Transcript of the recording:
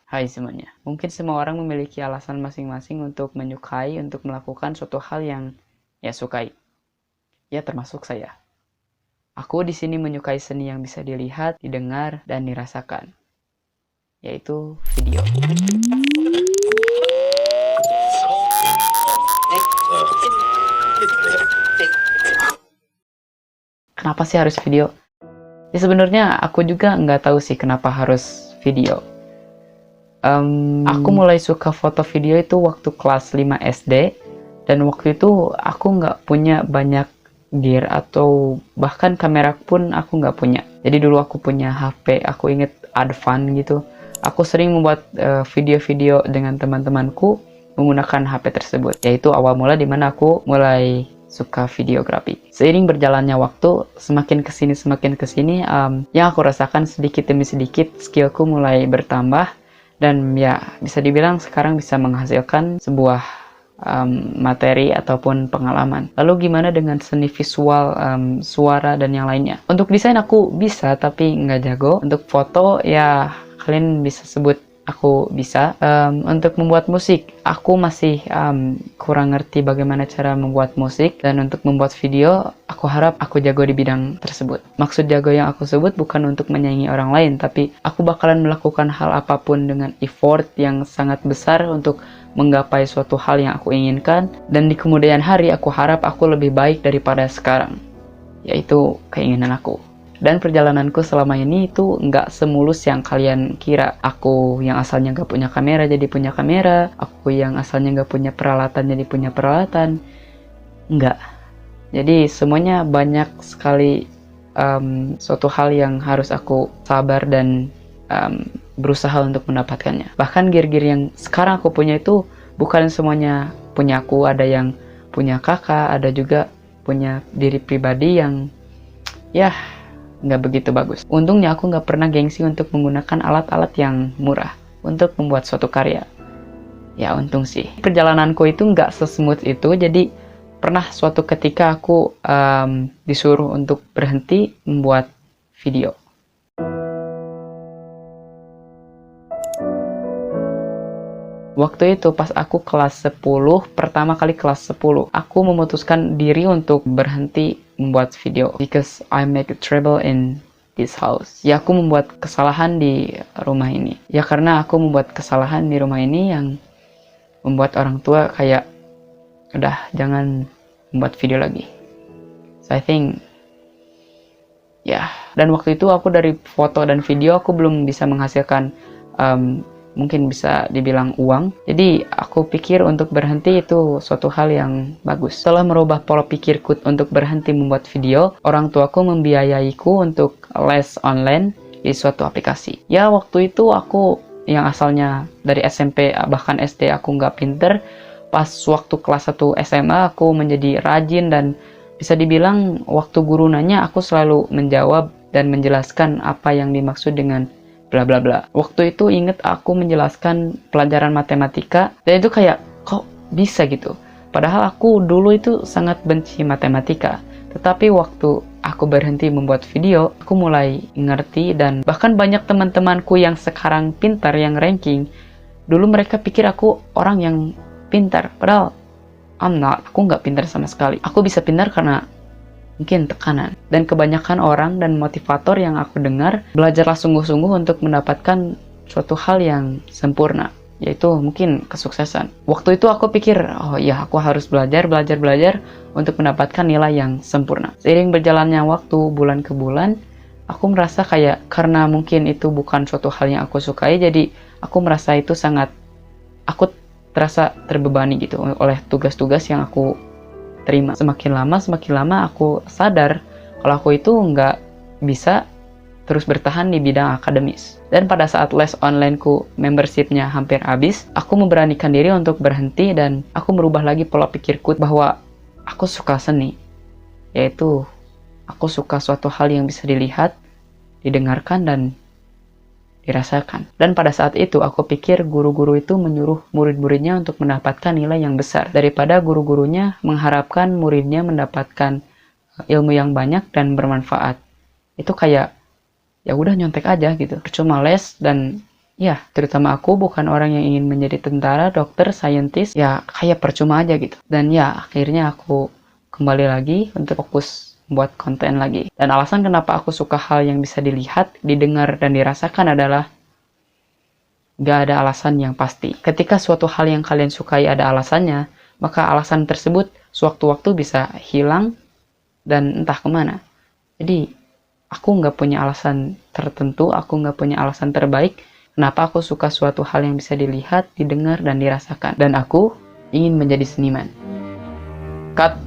Hai semuanya. Mungkin semua orang memiliki alasan masing-masing untuk menyukai, untuk melakukan suatu hal yang ya sukai. Ya termasuk saya. Aku di sini menyukai seni yang bisa dilihat, didengar, dan dirasakan, yaitu video. Kenapa sih harus video? Ya sebenarnya aku juga nggak tahu sih kenapa harus video. Aku mulai suka foto video itu waktu kelas 5 SD, dan waktu itu aku nggak punya banyak gear atau bahkan kamera pun aku nggak punya. Jadi dulu aku punya HP, aku inget Advan gitu. Aku sering membuat video-video dengan teman-temanku menggunakan HP tersebut. Yaitu awal mula dimana aku mulai suka videografi. Seiring berjalannya waktu, semakin kesini, yang aku rasakan sedikit demi sedikit skillku mulai bertambah. Dan ya bisa dibilang sekarang bisa menghasilkan sebuah materi ataupun pengalaman. Lalu gimana dengan seni visual, suara, dan yang lainnya? Untuk desain aku bisa tapi nggak jago. Untuk foto ya kalian bisa sebut aku bisa. Untuk membuat musik aku masih kurang ngerti bagaimana cara membuat musik. Dan untuk membuat video aku harap aku jago di bidang tersebut. Maksud jago yang aku sebut bukan untuk menyaingi orang lain, tapi aku bakalan melakukan hal apapun dengan effort yang sangat besar untuk menggapai suatu hal yang aku inginkan. Dan di kemudian hari aku harap aku lebih baik daripada sekarang. Yaitu keinginan aku. Dan perjalananku selama ini itu nggak semulus yang kalian kira. Aku yang asalnya nggak punya kamera jadi punya kamera. Aku yang asalnya nggak punya peralatan jadi punya peralatan. Nggak. Jadi semuanya banyak sekali suatu hal yang harus aku sabar dan berusaha untuk mendapatkannya. Bahkan gear-gear yang sekarang aku punya itu bukan semuanya punya aku. Ada yang punya kakak, ada juga punya diri pribadi yang ya nggak begitu bagus. Untungnya aku nggak pernah gengsi untuk menggunakan alat-alat yang murah untuk membuat suatu karya. Ya untung sih. Perjalananku itu nggak sesmooth itu, jadi pernah suatu ketika aku disuruh untuk berhenti membuat video. Waktu itu pas aku kelas 10, pertama kali kelas 10, aku memutuskan diri untuk berhenti membuat video. Because I make a trouble in this house. Ya aku membuat kesalahan di rumah ini. Ya karena aku membuat kesalahan di rumah ini yang membuat orang tua kayak, udah jangan membuat video lagi. So I think, ya. Dan waktu itu aku dari foto dan video aku belum bisa menghasilkan mungkin bisa dibilang uang. Jadi aku pikir untuk berhenti itu suatu hal yang bagus. Setelah merubah pola pikirku untuk berhenti membuat video, orang tuaku membiayaiku untuk les online di suatu aplikasi. Ya waktu itu aku yang asalnya dari SMP bahkan SD aku nggak pinter, pas waktu kelas 1 SMA aku menjadi rajin dan bisa dibilang waktu guru nanya aku selalu menjawab dan menjelaskan apa yang dimaksud dengan bla bla bla. Waktu itu inget aku menjelaskan pelajaran matematika dan itu kayak kok bisa gitu. Padahal aku dulu itu sangat benci matematika. Tetapi waktu aku berhenti membuat video, aku mulai ngerti dan bahkan banyak teman-temanku yang sekarang pintar, yang ranking, dulu mereka pikir aku orang yang pintar. Padahal I'm not, aku nggak pintar sama sekali. Aku bisa pintar karena mungkin tekanan. Dan kebanyakan orang dan motivator yang aku dengar belajarlah sungguh-sungguh untuk mendapatkan suatu hal yang sempurna, yaitu mungkin kesuksesan. Waktu itu aku pikir, oh ya aku harus belajar untuk mendapatkan nilai yang sempurna. Seiring berjalannya waktu, bulan ke bulan, aku merasa kayak karena mungkin itu bukan suatu hal yang aku sukai, jadi aku merasa itu aku terasa terbebani gitu oleh tugas-tugas yang aku terima. Semakin lama aku sadar kalau aku itu nggak bisa terus bertahan di bidang akademis. Dan pada saat les onlineku membershipnya hampir habis, aku memberanikan diri untuk berhenti dan aku merubah lagi pola pikirku bahwa aku suka seni. Yaitu aku suka suatu hal yang bisa dilihat, didengarkan, dan dirasakan. Dan pada saat itu aku pikir guru-guru itu menyuruh murid-muridnya untuk mendapatkan nilai yang besar daripada guru-gurunya mengharapkan muridnya mendapatkan ilmu yang banyak dan bermanfaat. Itu kayak ya udah nyontek aja gitu. Cuma les dan Ya, terutama aku bukan orang yang ingin menjadi tentara, dokter, saintis, ya kayak percuma aja gitu. Dan ya, akhirnya aku kembali lagi untuk fokus buat konten lagi. Dan alasan kenapa aku suka hal yang bisa dilihat, didengar, dan dirasakan adalah gak ada alasan yang pasti. Ketika suatu hal yang kalian sukai ada alasannya, maka alasan tersebut sewaktu-waktu bisa hilang dan entah kemana. Jadi, aku nggak punya alasan tertentu, aku nggak punya alasan terbaik kenapa aku suka suatu hal yang bisa dilihat, didengar, dan dirasakan. Dan aku ingin menjadi seniman. Cut.